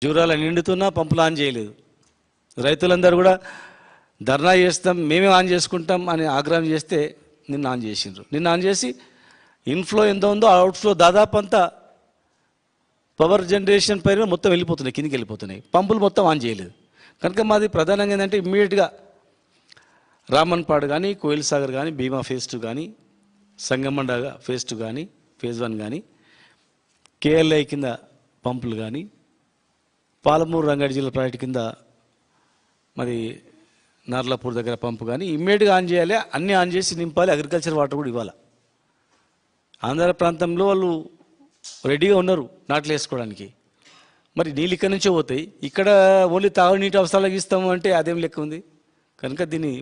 జూరాల నిండుతున్నా పంపులు ఆన్ చేయలేదు. రైతులందరూ కూడా ధర్నా చేస్తాం, మేమే ఆన్ చేసుకుంటాం అని ఆగ్రహం చేస్తే నిన్న ఆన్ చేసిండ్రు. నిన్న ఆన్ చేసి ఇన్ఫ్లో ఎంత ఉందో అవుట్ఫ్లో దాదాపు అంతా పవర్ జనరేషన్ పైన మొత్తం వెళ్ళిపోతున్నాయి, కిందికి వెళ్ళిపోతున్నాయి. పంపులు మొత్తం ఆన్ చేయలేదు. కనుక మాది ప్రధానంగా ఏంటంటే ఇమ్మీడియట్గా రామన్పాడు కానీ, కోయిల్ సాగర్ కానీ, భీమా ఫేజ్ 2 కానీ, సంగమండ ఫేజ్ 2 కానీ, ఫేజ్ 1 కానీ, కేఎల్ఐ కింద పంపులు కానీ, పాలమూరు రంగారెడ్డి జిల్లా ప్రాజెక్టు కింద మరి నార్లాపూర్ దగ్గర పంపు కానీ ఇమ్మీడియట్గా ఆన్ చేయాలి. అన్నీ ఆన్ చేసి నింపాలి. అగ్రికల్చర్ వాటర్ కూడా ఇవ్వాలి. ఆంధ్ర ప్రాంతంలో వాళ్ళు రెడీగా ఉన్నారు నాట్లు వేసుకోవడానికి. మరి నీళ్ళు ఇక్కడి నుంచే పోతాయి, ఇక్కడ ఓన్లీ తాగునీటి అవసరాలకు ఇస్తాము అంటే అదేం లెక్క ఉంది. కనుక దీన్ని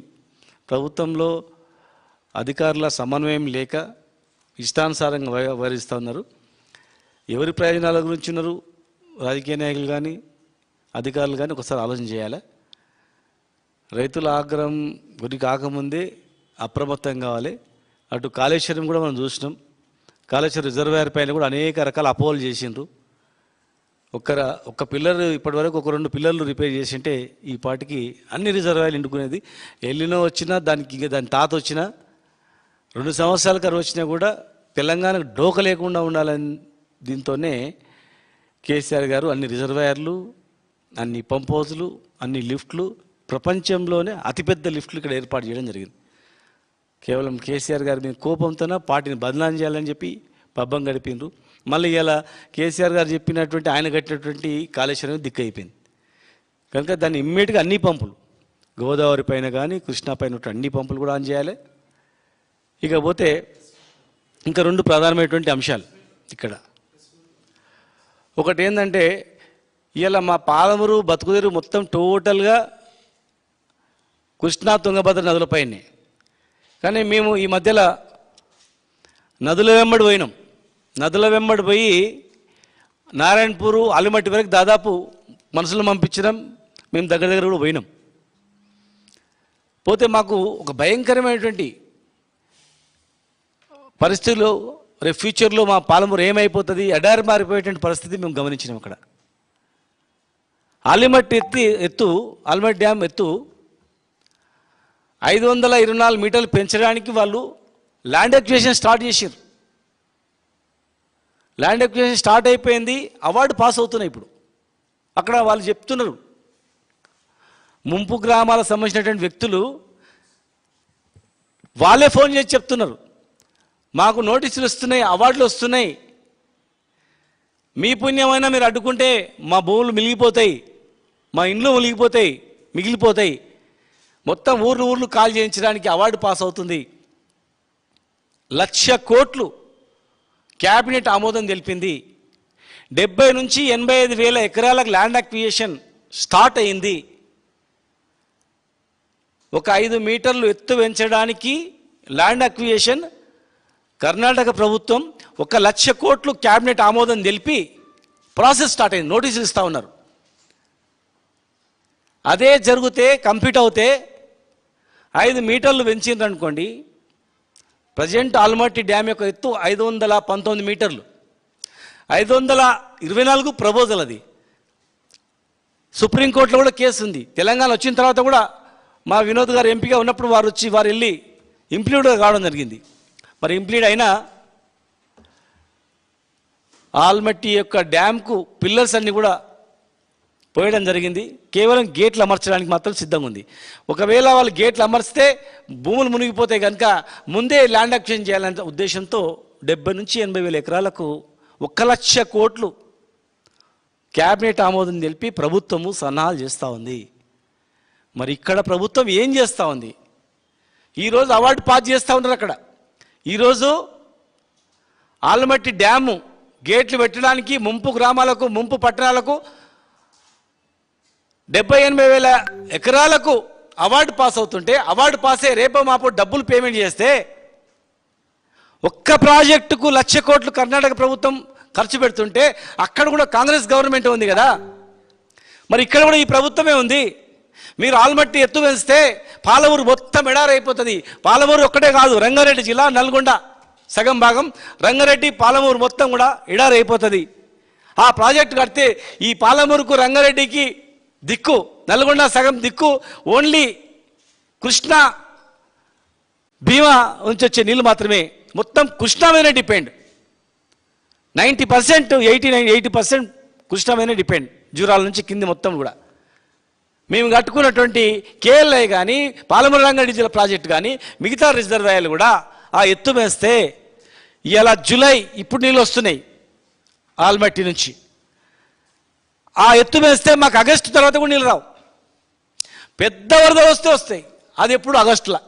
ప్రభుత్వంలో అధికారుల సమన్వయం లేక ఇష్టానుసారంగా వ్యవహరిస్తూ ఉన్నారు. ఎవరి ప్రయోజనాల గురించి ఉన్నారు రాజకీయ నాయకులు కానీ అధికారులు కానీ ఒకసారి ఆలోచన చేయాలి. రైతుల ఆగ్రహం గురి కాకముందే అప్రమత్తం కావాలి. అటు కాళేశ్వరం కూడా మనం కాళేశ్వరం రిజర్వాయర్ పైన కూడా అనేక రకాల అపోహలు చేసిండ్రు. ఒక్క పిల్లర్ ఇప్పటివరకు 1-2 పిల్లర్లు రిపేర్ చేసింటే ఈ పాటికి అన్ని రిజర్వాయర్లు ఎండుకునేది. ఎల్లినో వచ్చినా దాని తాత వచ్చినా 2 సంవత్సరాల కరువు వచ్చినా కూడా తెలంగాణకు డోక లేకుండా ఉండాలని దీంతోనే కేసీఆర్ గారు అన్ని రిజర్వాయర్లు, అన్ని పంప్ హౌజులు, అన్ని లిఫ్ట్లు, ప్రపంచంలోనే అతిపెద్ద లిఫ్ట్లు ఇక్కడ ఏర్పాటు చేయడం జరిగింది. కేవలం కేసీఆర్ గారి మీద కోపంతోనే పార్టీని బదనాం చేయాలని చెప్పి పబ్బం గడిపిండ్రు. మళ్ళీ ఇలా కేసీఆర్ గారు చెప్పినటువంటి ఆయన కట్టినటువంటి కాళేశ్వరం దిక్కు అయిపోయింది. కనుక దాన్ని ఇమ్మీడియట్గా అన్ని పంపులు గోదావరి పైన కానీ కృష్ణా పైన అన్ని పంపులు కూడా ఆన్ చేయాలి. ఇకపోతే ఇంకా 2 ప్రధానమైనటువంటి అంశాలు ఇక్కడ. ఒకటి ఏంటంటే ఇలా మా పాలమూరు బతుకుదేరు మొత్తం టోటల్గా కృష్ణా తుంగభద్ర నదులపైనే. కానీ మేము ఈ మధ్యలో నదుల వెంబడి పోయి నారాయణపూరు ఆలిమట్టి వరకు దాదాపు మనుషులను పంపించడం, మేము దగ్గర కూడా పోయినాం. పోతే మాకు ఒక భయంకరమైనటువంటి పరిస్థితుల్లో రేపు ఫ్యూచర్లో మా పాలమూరు ఏమైపోతుంది, ఎడారి మారిపోయేటువంటి పరిస్థితి మేము గమనించినాం. అక్కడ ఆలిమట్టి డ్యామ్ ఎత్తు 524 మీటర్లు పెంచడానికి వాళ్ళు ల్యాండ్ ఎక్విజిషన్ స్టార్ట్ చేశారు. ల్యాండ్ ఎక్విజిషన్ స్టార్ట్ అయిపోయింది, అవార్డు పాస్ అవుతున్నాయి. ఇప్పుడు అక్కడ వాళ్ళు చెప్తున్నారు, ముంపు గ్రామాలకు సంబంధించినటువంటి వ్యక్తులు వాళ్ళే ఫోన్ చేసి చెప్తున్నారు, మాకు నోటీసులు వస్తున్నాయి, అవార్డులు వస్తున్నాయి, మీ పుణ్యమైనా మీరు అడ్డుకుంటే మా భూములు మిగిలిపోతాయి, మా ఇండ్లు మిగిలిపోతాయి, మొత్తం ఊర్లు కాల్ చేయించడానికి అవార్డు పాస్ అవుతుంది. 1,00,000 కోట్లు క్యాబినెట్ ఆమోదం తెలిపింది. 70 నుంచి 85 వేల ఎకరాలకు ల్యాండ్ అక్విజిషన్ స్టార్ట్ అయింది. ఒక 5 మీటర్లు ఎత్తు పెంచడానికి ల్యాండ్ అక్విజిషన్ కర్ణాటక ప్రభుత్వం 1,00,000 కోట్లు క్యాబినెట్ ఆమోదం తెలిపి ప్రాసెస్ స్టార్ట్ అయింది, నోటీసులు ఇస్తూ ఉన్నారు. అదే జరిగితే కంప్లీట్ అవుతే 5 మీటర్లు పెంచిండ్రు అనుకోండి, ప్రజెంట్ ఆల్మట్టి డ్యామ్ యొక్క ఎత్తు 519 మీటర్లు, 524 ప్రపోజల్. అది సుప్రీంకోర్టులో కూడా కేసు ఉంది. తెలంగాణ వచ్చిన తర్వాత కూడా మా వినోద్ గారు ఎంపీగా ఉన్నప్పుడు వారు వెళ్ళి ఇంప్లీడ్ కావడం జరిగింది. మరి ఇంప్లీడ్ అయినా ఆల్మట్టి యొక్క డ్యామ్కు పిల్లర్స్ అన్నీ కూడా పోయడం జరిగింది. కేవలం గేట్లు అమర్చడానికి మాత్రం సిద్ధంగా ఉంది. ఒకవేళ వాళ్ళు గేట్లు అమర్చితే భూములు మునిగిపోతాయి కనుక ముందే ల్యాండ్ అక్విజిషన్ చేయాలనే ఉద్దేశంతో 70 నుంచి 80 వేల ఎకరాలకు 1,00,000 కోట్లు క్యాబినెట్ ఆమోదం తెలిపి ప్రభుత్వము సన్నాహాలు చేస్తూ ఉంది. మరి ఇక్కడ ప్రభుత్వం ఏం చేస్తూ ఉంది? ఈరోజు అవార్డు పాస్ చేస్తూ ఉన్నారు. అక్కడ ఈరోజు ఆల్మట్టి డ్యాము గేట్లు పెట్టడానికి ముంపు గ్రామాలకు, ముంపు పట్టణాలకు 70-80 వేల ఎకరాలకు అవార్డు పాస్ అవుతుంటే, అవార్డు పాసే రేపో మాపో డబ్బులు పేమెంట్ చేస్తే ఒక్క ప్రాజెక్టుకు 1,00,000 కోట్లు కర్ణాటక ప్రభుత్వం ఖర్చు పెడుతుంటే అక్కడ కూడా కాంగ్రెస్ గవర్నమెంట్ ఉంది కదా, మరి ఇక్కడ కూడా ఈ ప్రభుత్వమే ఉంది. మీరు ఆల్మట్టి ఎత్తు పెంచితే పాలమూరు మొత్తం ఎడారైపోతుంది. పాలమూరు ఒక్కటే కాదు, రంగారెడ్డి జిల్లా, నల్గొండ సగం భాగం, రంగారెడ్డి, పాలమూరు మొత్తం కూడా ఎడారైపోతుంది. ఆ ప్రాజెక్టు కడితే ఈ పాలమూరుకు రంగారెడ్డికి దిక్కు, నల్గొండ సగం దిక్కు ఓన్లీ కృష్ణా భీమా నుంచి వచ్చే నీళ్ళు మాత్రమే, మొత్తం కృష్ణా మీద డిపెండ్. 90%, 80% కృష్ణా మీద డిపెండ్. జూరాల నుంచి కింది మొత్తం కూడా మేము కట్టుకున్నటువంటి కేఎల్ఐ కానీ పాలమూరు రంగారెడ్డి జిల్లా ప్రాజెక్టు కానీ మిగతా రిజర్వాయర్లు కూడా ఆ ఎత్తు వేస్తే ఇలా జూలై ఇప్పుడు నీళ్ళు వస్తున్నాయి ఆల్మట్టి నుంచి. ఆ ఎత్తు వేస్తే మాకు ఆగస్టు తర్వాత కూడా నీళ్ళు రావు. పెద్ద వరద వస్తే వస్తాయి, అది ఎప్పుడు ఆగస్టులో.